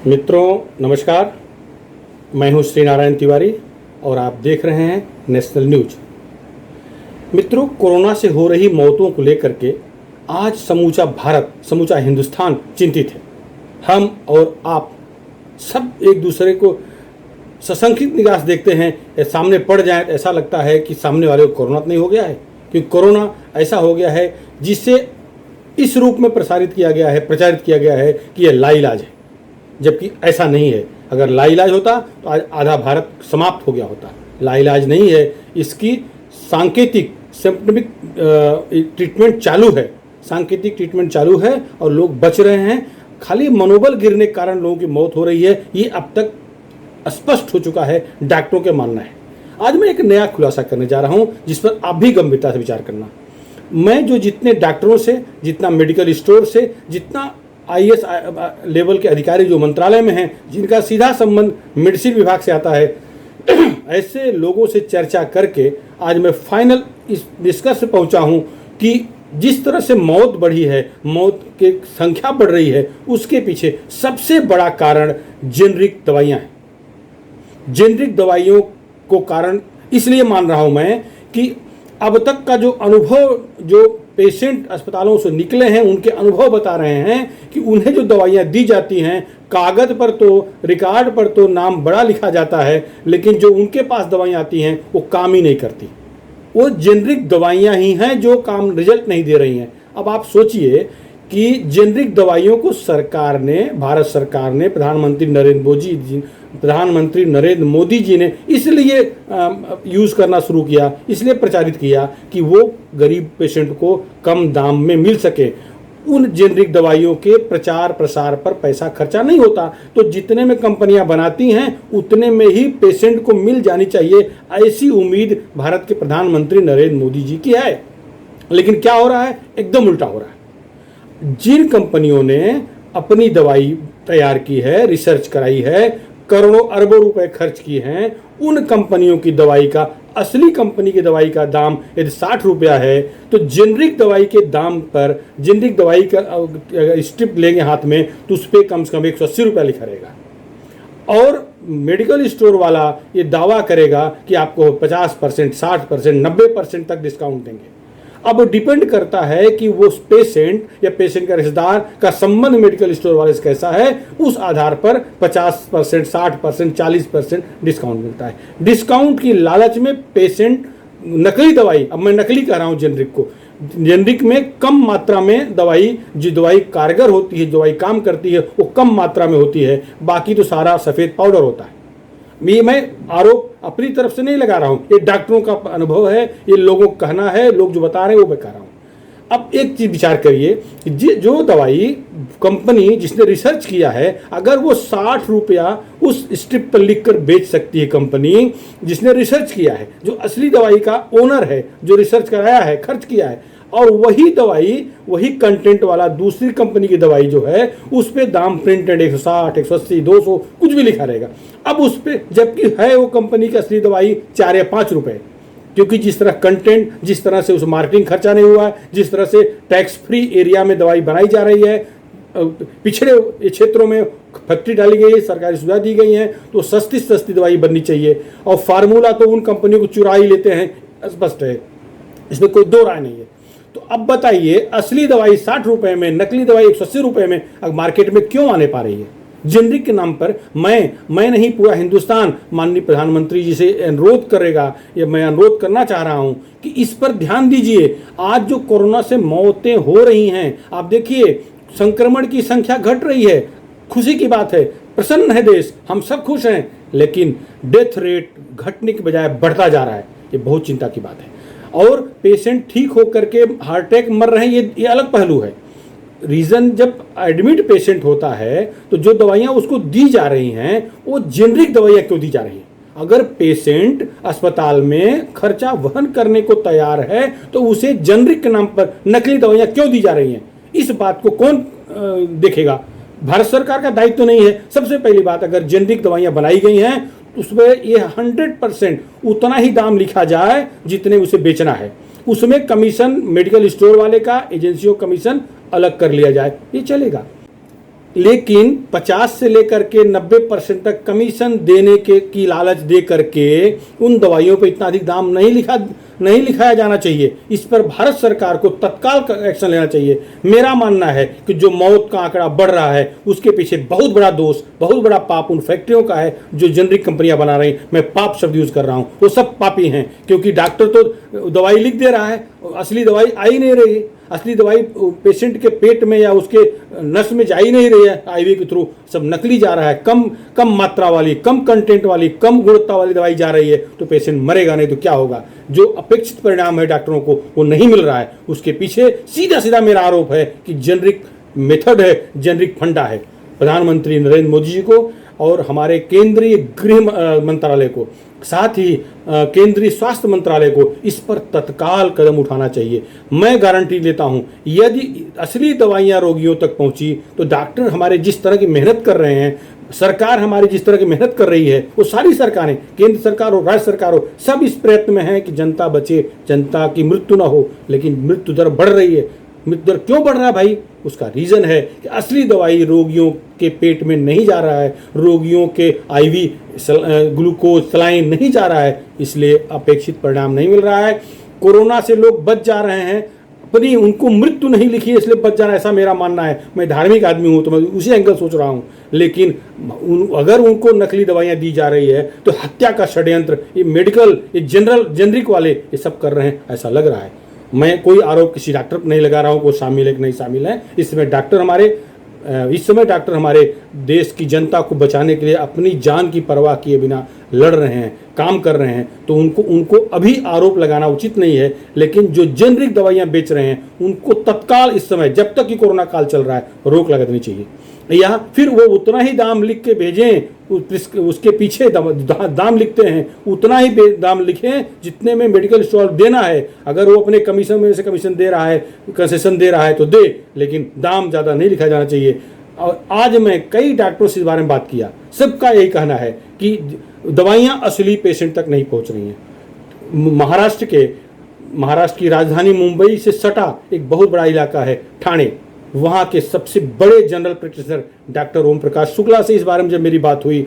मित्रों नमस्कार, मैं हूं श्री नारायण तिवारी और आप देख रहे हैं नेशनल न्यूज। मित्रों, कोरोना से हो रही मौतों को लेकर के आज समूचा भारत, समूचा हिंदुस्तान चिंतित है। हम और आप सब एक दूसरे को सशंकित निगाह से देखते हैं। सामने पड़ जाए तो ऐसा लगता है कि सामने वाले को कोरोना नहीं हो गया है, क्योंकि कोरोना ऐसा हो गया है जिससे इस रूप में प्रचारित किया गया है कि यह लाइलाज है, जबकि ऐसा नहीं है। अगर लाइलाज होता तो आज आधा भारत समाप्त हो गया होता। लाइलाज नहीं है, इसकी सांकेतिक सिम्पटमिक ट्रीटमेंट चालू है, सांकेतिक ट्रीटमेंट चालू है और लोग बच रहे हैं। खाली मनोबल गिरने के कारण लोगों की मौत हो रही है, ये अब तक स्पष्ट हो चुका है, डॉक्टरों के मानना है। आज मैं एक नया खुलासा करने जा रहा हूं जिस पर आप भी गंभीरता से विचार करना। मैं जो जितने डॉक्टरों से, जितना मेडिकल स्टोर से, जितना आईएएस लेवल के अधिकारी जो मंत्रालय में हैं, जिनका सीधा संबंध मेडिसिन विभाग से आता है, ऐसे लोगों से चर्चा करके आज मैं फाइनल इस निष्कर्ष पे पहुंचा हूं कि जिस तरह से मौत बढ़ी है, मौत की संख्या बढ़ रही है, उसके पीछे सबसे बड़ा कारण जेनरिक दवाइयां हैं। जेनरिक दवाइयों को कारण इसलिए मान रहा हूं मैं कि अब तक का जो अनुभव, जो पेशेंट अस्पतालों से निकले हैं, उनके अनुभव बता रहे हैं कि उन्हें जो दवाइयां दी जाती हैं, कागज पर तो, रिकॉर्ड पर तो नाम बड़ा लिखा जाता है, लेकिन जो उनके पास दवाइयां आती हैं वो काम ही नहीं करती। वो जेनरिक दवाइयां ही हैं जो काम, रिजल्ट नहीं दे रही हैं। अब आप सोचिए कि जेनरिक दवाइयों को सरकार ने, भारत सरकार ने, प्रधानमंत्री नरेंद्र मोदी जी ने इसलिए यूज़ करना शुरू किया, इसलिए प्रचारित किया कि वो गरीब पेशेंट को कम दाम में मिल सके। उन जेनरिक दवाइयों के प्रचार प्रसार पर पैसा खर्चा नहीं होता, तो जितने में कंपनियां बनाती हैं उतने में ही पेशेंट को मिल जानी चाहिए, ऐसी उम्मीद भारत के प्रधानमंत्री नरेंद्र मोदी जी की है। लेकिन क्या हो रहा है? एकदम उल्टा हो रहा है। जिन कंपनियों ने अपनी दवाई तैयार की है, रिसर्च कराई है, करोड़ों अरबों रुपए खर्च किए हैं, उन कंपनियों की दवाई का, असली कंपनी की दवाई का दाम यदि 60 रुपया है, तो जेनरिक दवाई के दाम पर, जेनरिक दवाई का स्ट्रिप लेंगे हाथ में तो उस पर कम से कम 180 रुपया लिखा रहेगा। और मेडिकल स्टोर वाला ये दावा करेगा कि आपको 50%, 60%, 90% तक डिस्काउंट देंगे। अब डिपेंड करता है कि वो पेशेंट या पेशेंट का रिश्तेदार का संबंध मेडिकल स्टोर वाले से कैसा है, उस आधार पर 50%, 60%, 40% डिस्काउंट मिलता है। डिस्काउंट की लालच में पेशेंट नकली दवाई, अब मैं नकली कह रहा हूँ जेनरिक को, जेनरिक में कम मात्रा में दवाई, जो दवाई कारगर होती है, दवाई काम करती है, वो कम मात्रा में होती है, बाकी तो सारा सफ़ेद पाउडर होता है। मैं आरोप अपनी तरफ से नहीं लगा रहा हूं, ये डॉक्टरों का अनुभव है, ये लोगों को कहना है, लोग जो बता रहे हैं वो मैं कह रहा हूं। अब एक चीज विचार करिए कि जो दवाई कंपनी जिसने रिसर्च किया है, अगर वो 60 रुपया उस स्ट्रिप पर लिखकर बेच सकती है, कंपनी जिसने रिसर्च किया है, जो असली दवाई का ओनर है, जो रिसर्च कराया है, खर्च किया है, और वही दवाई, वही कंटेंट वाला दूसरी कंपनी की दवाई जो है, उस पे दाम प्रिंटेड 160, 180, 200 कुछ भी लिखा रहेगा। अब उस पे, जबकि है वो कंपनी की असली दवाई 4 या 5 रुपए, क्योंकि जिस तरह कंटेंट, जिस तरह से उस मार्केटिंग खर्चा नहीं हुआ है, जिस तरह से टैक्स फ्री एरिया में दवाई बनाई जा रही है, पिछड़े क्षेत्रों में फैक्ट्री डाली गई है, सरकारी सुविधा दी गई है, तो सस्ती सस्ती दवाई बननी चाहिए। और फार्मूला तो उन कंपनियों को चुरा ही लेते हैं, स्पष्ट है, इसमें कोई दो राय नहीं है। तो अब बताइए, असली दवाई 60 रुपए में, नकली दवाई 180 रुपए में अब मार्केट में क्यों आने पा रही है? जेनरिक के नाम पर मैं नहीं, पूरा हिंदुस्तान माननीय प्रधानमंत्री जी से अनुरोध करेगा, या मैं अनुरोध करना चाह रहा हूं कि इस पर ध्यान दीजिए। आज जो कोरोना से मौतें हो रही हैं, आप देखिए संक्रमण की संख्या घट रही है, खुशी की बात है, प्रसन्न है देश, हम सब खुश हैं, लेकिन डेथ रेट घटने के बजाय बढ़ता जा रहा है, ये बहुत चिंता की बात है। और पेशेंट ठीक होकर के हार्ट अटैक मर रहे हैं, ये अलग पहलू है। रीज़न, जब एडमिट पेशेंट होता है तो जो दवाइयाँ उसको दी जा रही हैं वो जेनरिक दवाइयाँ क्यों दी जा रही हैं? अगर पेशेंट अस्पताल में खर्चा वहन करने को तैयार है तो उसे जेनरिक के नाम पर नकली दवाइयाँ क्यों दी जा रही हैं? इस बात को कौन देखेगा? भारत सरकार का दायित्व तो नहीं है। सबसे पहली बात, अगर जेनरिक दवाइयाँ बनाई गई हैं उसमें ये 100% उतना ही दाम लिखा जाए जितने उसे बेचना है, उसमें कमीशन मेडिकल स्टोर वाले का, एजेंसियों कमीशन अलग कर लिया जाए, ये चलेगा। लेकिन 50 से लेकर के 90% तक कमीशन देने के की लालच दे करके उन दवाइयों पर इतना अधिक दाम नहीं लिखाया जाना चाहिए। इस पर भारत सरकार को तत्काल एक्शन लेना चाहिए। मेरा मानना है कि जो मौत का आंकड़ा बढ़ रहा है उसके पीछे बहुत बड़ा दोष, बहुत बड़ा पाप उन फैक्ट्रियों का है जो जेनरिक कंपनियां बना रही। मैं पाप शब्द यूज कर रहा हूं, वो सब पापी हैं, क्योंकि डॉक्टर तो दवाई लिख दे रहा है, असली दवाई आ ही नहीं रही। असली दवाई पेशेंट के पेट में या उसके नस में जा ही नहीं रही है, आईवी के थ्रू सब नकली जा रहा है। कम मात्रा वाली, कम कंटेंट वाली, कम गुणवत्ता वाली दवाई जा रही है, तो पेशेंट मरेगा नहीं तो क्या होगा। जो अपेक्षित परिणाम है डॉक्टरों को वो नहीं मिल रहा है। उसके पीछे सीधा मेरा आरोप है कि जेनरिक मेथड है, जेनरिक फंडा है। प्रधानमंत्री नरेंद्र मोदी जी को और हमारे केंद्रीय गृह मंत्रालय को, साथ ही केंद्रीय स्वास्थ्य मंत्रालय को इस पर तत्काल कदम उठाना चाहिए। मैं गारंटी देता हूं, यदि असली दवाइयां रोगियों तक पहुंची तो डॉक्टर हमारे जिस तरह की मेहनत कर रहे हैं, सरकार हमारी जिस तरह की मेहनत कर रही है, वो सारी सरकारें, केंद्र सरकार हो, राज्य सरकार हो, सब इस प्रयत्न में है कि जनता बचे, जनता की मृत्यु ना हो। लेकिन मृत्यु दर बढ़ रही है। मृत्यु दर क्यों बढ़ रहा है भाई? उसका रीजन है कि असली दवाई रोगियों के पेट में नहीं जा रहा है, रोगियों के आईवी ग्लूकोज सलाइन नहीं जा रहा है, इसलिए अपेक्षित परिणाम नहीं मिल रहा है। कोरोना से लोग बच जा रहे हैं, अपनी उनको मृत्यु नहीं लिखी है इसलिए बच जाना, ऐसा मेरा मानना है। मैं धार्मिक आदमी हूँ तो मैं उसी एंगल सोच रहा हूँ। लेकिन अगर उनको नकली दवाइयाँ दी जा रही है तो हत्या का षड्यंत्र ये मेडिकल, ये जेनरिक वाले ये सब कर रहे हैं, ऐसा लग रहा है। मैं कोई आरोप किसी डॉक्टर पर नहीं लगा रहा हूँ, वो शामिल है कि नहीं शामिल है। इस समय डॉक्टर हमारे देश की जनता को बचाने के लिए अपनी जान की परवाह किए बिना लड़ रहे हैं, काम कर रहे हैं, तो उनको अभी आरोप लगाना उचित नहीं है। लेकिन जो जेनरिक दवाइयां बेच रहे हैं उनको तत्काल इस समय, जब तक कि कोरोना काल चल रहा है, रोक लगा देनी चाहिए। या फिर वो उतना ही दाम लिख के भेजें, उसके पीछे दाम लिखते हैं, उतना ही दाम लिखें जितने में मेडिकल स्टोर देना है। अगर वो अपने कमीशन में से कमीशन दे रहा है, कंसेशन दे रहा है तो दे, लेकिन दाम ज़्यादा नहीं लिखा जाना चाहिए। और आज मैं कई डॉक्टरों से इस बारे में बात किया, सबका यही कहना है कि दवाइयाँ असली पेशेंट तक नहीं पहुँच रही हैं। महाराष्ट्र की राजधानी मुंबई से सटा एक बहुत बड़ा इलाका है ठाणे, वहाँ के सबसे बड़े general practitioner doctor Om Prakash Shukla से इस बारे में जब मेरी बात हुई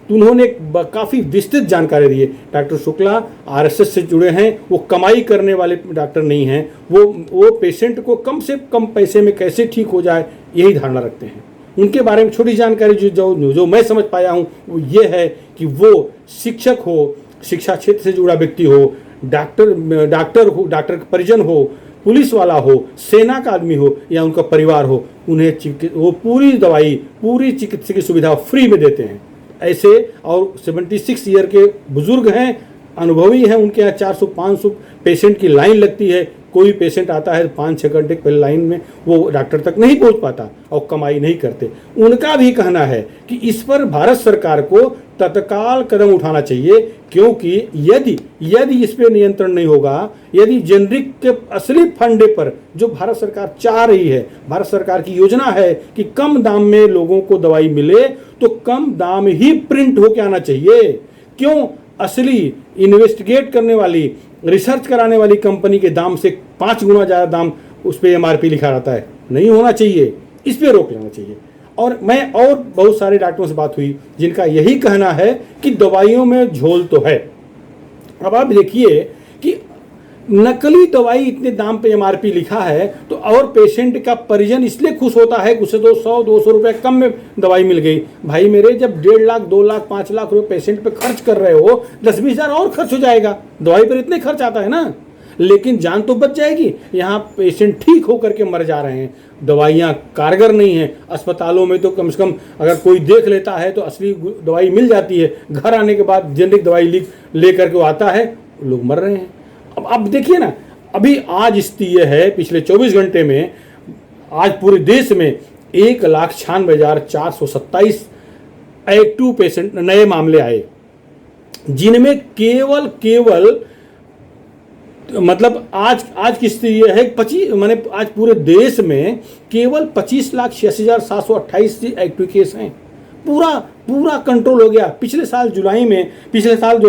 तो उन्होंने काफ़ी विस्तृत जानकारी दी है। डॉक्टर शुक्ला आरएसएस से जुड़े हैं, वो कमाई करने वाले डॉक्टर नहीं हैं, वो पेशेंट को कम से कम पैसे में कैसे ठीक हो जाए यही धारणा रखते हैं। उनके बारे में छोटी जानकारी जो मैं समझ पाया हूँ वो ये है कि वो शिक्षक हो, शिक्षा क्षेत्र से जुड़ा व्यक्ति हो, डॉक्टर परिजन हो, पुलिस वाला हो, सेना का आदमी हो या उनका परिवार हो, उन्हें वो पूरी दवाई, पूरी चिकित्सा की सुविधा फ्री में देते हैं। ऐसे और 76 ईयर के बुजुर्ग हैं, अनुभवी हैं, उनके यहाँ 400-500 पेशेंट की लाइन लगती है। कोई पेशेंट आता है 5-6 घंटे पहले लाइन में, वो डॉक्टर तक नहीं पहुंच पाता और कमाई नहीं करते। उनका भी कहना है कि इस पर भारत सरकार को तत्काल कदम उठाना चाहिए, क्योंकि यदि इस पर नियंत्रण नहीं होगा, यदि जेनरिक के असली फंडे पर जो भारत सरकार चाह रही है, भारत सरकार की योजना है कि कम दाम में लोगों को दवाई मिले, तो कम दाम ही प्रिंट होकर आना चाहिए। क्यों? असली इन्वेस्टिगेट करने वाली, रिसर्च कराने वाली कंपनी के दाम से 5 गुना ज़्यादा दाम उस पर एमआरपी लिखा रहता है, नहीं होना चाहिए। इस पर रोक लेना चाहिए। और मैं और बहुत सारे डॉक्टरों से बात हुई जिनका यही कहना है कि दवाइयों में झोल तो है। अब आप देखिए कि नकली दवाई इतने दाम पे एमआरपी लिखा है तो और पेशेंट का परिजन इसलिए खुश होता है कि उसे 100-200 रुपये कम में दवाई मिल गई। भाई मेरे, जब 1.5 लाख 2 लाख 5 लाख रुपए पेशेंट पे खर्च कर रहे हो, 10-20 हज़ार और खर्च हो जाएगा। दवाई पर इतने खर्च आता है ना, लेकिन जान तो बच जाएगी। यहाँ पेशेंट ठीक होकर के मर जा रहे हैं, दवाइयाँ कारगर नहीं हैं। अस्पतालों में तो कम से कम अगर कोई देख लेता है तो असली दवाई मिल जाती है, घर आने के बाद जेनरिक दवाई ले करके वो आता है, लोग मर रहे हैं। अब देखिए ना, अभी आज स्थिति यह है, पिछले 24 घंटे में आज पूरे देश में 1,96,427 एक्टिव पेशेंट नए मामले आए, जिनमें केवल मतलब आज की स्थिति यह है, आज पूरे देश में केवल 25,86,728 एक्टिव केस हैं। पूरा कंट्रोल हो गया। पिछले साल जो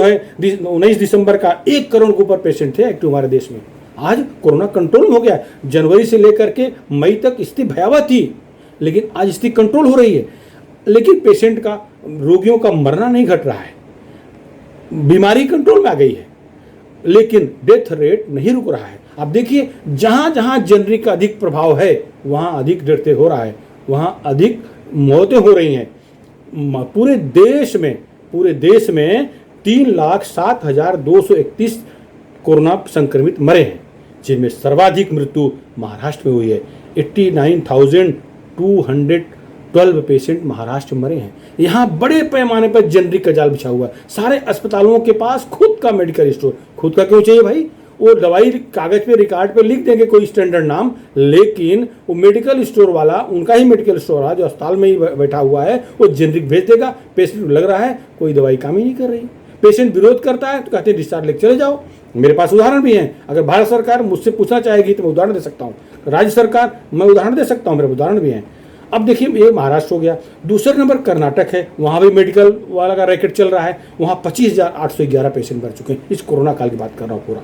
है 19 दिसंबर का 1 करोड़ के ऊपर पेशेंट थे एक्टिव हमारे देश में। आज कोरोना कंट्रोल हो गया। जनवरी से लेकर के मई तक स्थिति भयावह थी। लेकिन आज स्थिति कंट्रोल हो रही है। लेकिन पेशेंट का, रोगियों का मरना नहीं घट रहा है, बीमारी कंट्रोल में आ गई है, लेकिन डेथ रेट नहीं रुक रहा है। आप देखिए, जहां जहां जेनरिक का अधिक प्रभाव है वहां अधिक डेथ हो रहा है, वहां अधिक मौतें हो रही हैं। पूरे देश में 3,07,231 कोरोना संक्रमित मरे हैं, जिनमें सर्वाधिक मृत्यु महाराष्ट्र में हुई है। 89,212 पेशेंट महाराष्ट्र में मरे हैं। यहाँ बड़े पैमाने पर जेनरिक का जाल बिछा हुआ है। सारे अस्पतालों के पास खुद का मेडिकल स्टोर, खुद का क्यों चाहिए भाई? वो दवाई कागज पे, रिकॉर्ड पे लिख देंगे कोई स्टैंडर्ड नाम, लेकिन वो मेडिकल स्टोर वाला, उनका ही मेडिकल स्टोर वाला जो अस्पताल में ही बैठा हुआ है, वो जेनरिक भेज देगा। पेशेंट लग रहा है कोई दवाई काम ही नहीं कर रही, पेशेंट विरोध करता है तो कहते हैं डिस्चार्ज लेके चले जाओ। मेरे पास उदाहरण भी हैं। अगर भारत सरकार मुझसे पूछना चाहेगी तो मैं उदाहरण दे सकता हूँ, राज्य सरकार मैं उदाहरण दे सकता हूँ, मेरे उदाहरण भी हैं। अब देखिए, ये महाराष्ट्र हो गया। दूसरे नंबर कर्नाटक है, वहाँ भी मेडिकल वाला का रैकेट चल रहा है। वहाँ 25,811 पेशेंट मर चुके हैं। इस कोरोना काल की बात कर रहा हूँ पूरा।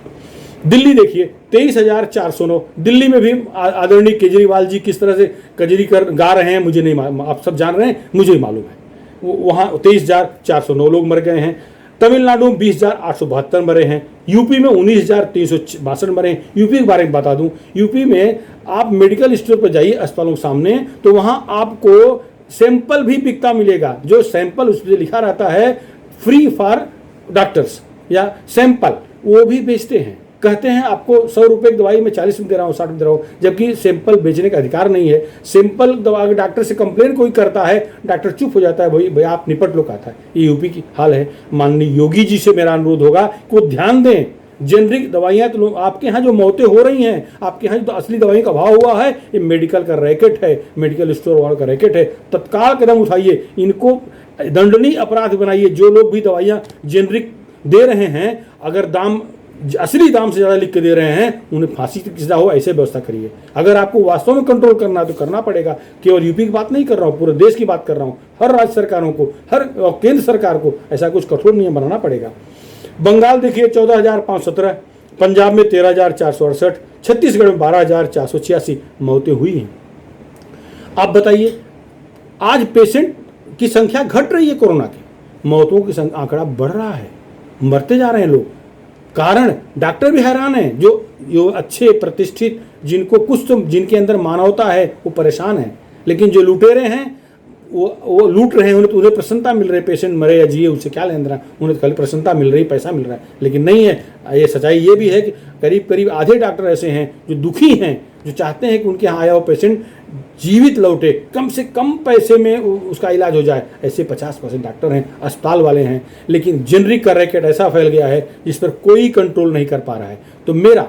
दिल्ली देखिए 23,409। दिल्ली में भी आदरणीय केजरीवाल जी किस तरह से कजरी कर गा रहे हैं मुझे नहीं मालूम, आप सब जान रहे हैं, मुझे ही मालूम है। वहाँ 23,409 लोग मर गए हैं। तमिलनाडु में 20,872 मरे हैं। यूपी में 19,362 मरे हैं। यूपी के बारे में बता दूं, यूपी में आप मेडिकल स्टोर पर जाइए अस्पतालों के सामने, तो वहाँ आपको सैंपल भी बिकता मिलेगा। जो सैंपल उस पर लिखा रहता है फ्री फॉर डॉक्टर्स या सैंपल, वो भी बेचते हैं। कहते हैं आपको 100 रुपये की दवाई में 40 में दे रहा हूँ, 60 में दे रहा हूँ, जबकि सैंपल बेचने का अधिकार नहीं है। सैंपल दवा डॉक्टर से कंप्लेन कोई करता है, डॉक्टर चुप हो जाता है, भाई आप निपट लो कहता है। ये यूपी की हाल है। माननीय योगी जी से मेरा अनुरोध होगा कि वो ध्यान दें। जेनरिक दवाइयाँ तो आपके यहाँ जो मौतें हो रही हैं, आपके यहाँ जो असली दवाई का भाव हुआ है, ये मेडिकल का रैकेट है, मेडिकल स्टोर वालों का रैकेट है। तत्काल कदम उठाइए, इनको दंडनीय अपराध बनाइए। जो लोग भी दवाइयाँ जेनरिक दे रहे हैं, अगर दाम असली दाम से ज़्यादा लिख के दे रहे हैं, उन्हें फांसी की सजा हो, ऐसे व्यवस्था करिए। अगर आपको वास्तव में कंट्रोल करना है तो करना पड़ेगा। केवल यूपी की बात नहीं कर रहा हूँ, पूरे देश की बात कर रहा हूँ। हर राज्य सरकारों को, हर केंद्र सरकार को ऐसा कुछ कठोर नियम बनाना पड़ेगा। बंगाल देखिए 14,517, पंजाब में 13,468, छत्तीसगढ़ में 12,486 मौतें हुई हैं। आप बताइए, आज पेशेंट की संख्या घट रही है, कोरोना की मौतों की आंकड़ा बढ़ रहा है, मरते जा रहे हैं लोग। कारण डॉक्टर भी हैरान हैं, जो अच्छे प्रतिष्ठित, जिनको कुछ तो जिनके अंदर मानवता है, वो परेशान हैं। लेकिन जो लुटेरे हैं वो लूट रहे हैं, उन्हें प्रसन्नता मिल रही है। पेशेंट मरे या जिए उनसे क्या लेना देना, उन्हें खाली प्रसन्नता मिल रही, पैसा मिल रहा है। लेकिन नहीं है। ये सच्चाई ये भी है कि करीब करीब आधे डॉक्टर ऐसे हैं जो दुखी हैं, जो चाहते हैं कि उनके यहाँ आया हुआ पेशेंट जीवित लौटे, कम से कम पैसे में उसका इलाज हो जाए। ऐसे 50% डॉक्टर हैं, अस्पताल वाले हैं। लेकिन जेनरिक का रैकेट ऐसा फैल गया है जिस पर कोई कंट्रोल नहीं कर पा रहा है। तो मेरा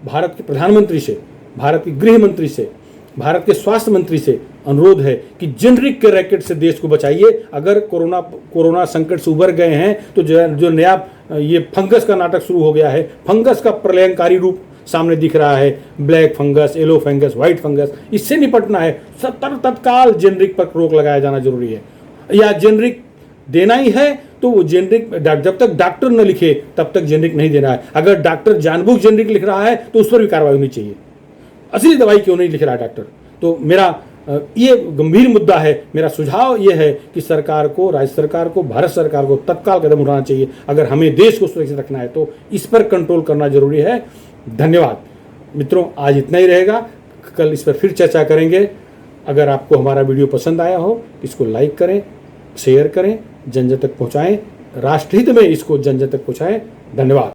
भारत के प्रधानमंत्री से, भारत के गृह मंत्री से, भारत के स्वास्थ्य मंत्री से अनुरोध है कि जेनरिक के रैकेट से देश को बचाइए। अगर कोरोना संकट से उबर गए हैं तो जो नया ये फंगस का नाटक शुरू हो गया है, फंगस का प्रलयंकारी रूप सामने दिख रहा है, black fungus, yellow fungus, white fungus, इससे निपटना है। तत्काल जेनरिक पर रोक लगाया जाना जरूरी है। या जेनरिक देना ही है तो वो जेनरिक, जब तक डॉक्टर न लिखे तब तक जेनरिक नहीं देना है। अगर डॉक्टर जानबूझ जेनरिक लिख रहा है तो उस पर भी कार्रवाई होनी चाहिए। असली दवाई क्यों नहीं लिख रहा है डॉक्टर? तो मेरा ये गंभीर मुद्दा है। मेरा सुझाव ये है कि सरकार को, राज्य सरकार को, भारत सरकार को तत्काल कदम उठाना चाहिए। अगर हमें देश को सुरक्षित रखना है तो इस पर कंट्रोल करना जरूरी है। धन्यवाद मित्रों, आज इतना ही रहेगा। कल इस पर फिर चर्चा करेंगे। अगर आपको हमारा वीडियो पसंद आया हो, इसको लाइक करें, शेयर करें, जन जन तक पहुँचाएँ, राष्ट्रहित में इसको जन जन तक पहुँचाएँ। धन्यवाद।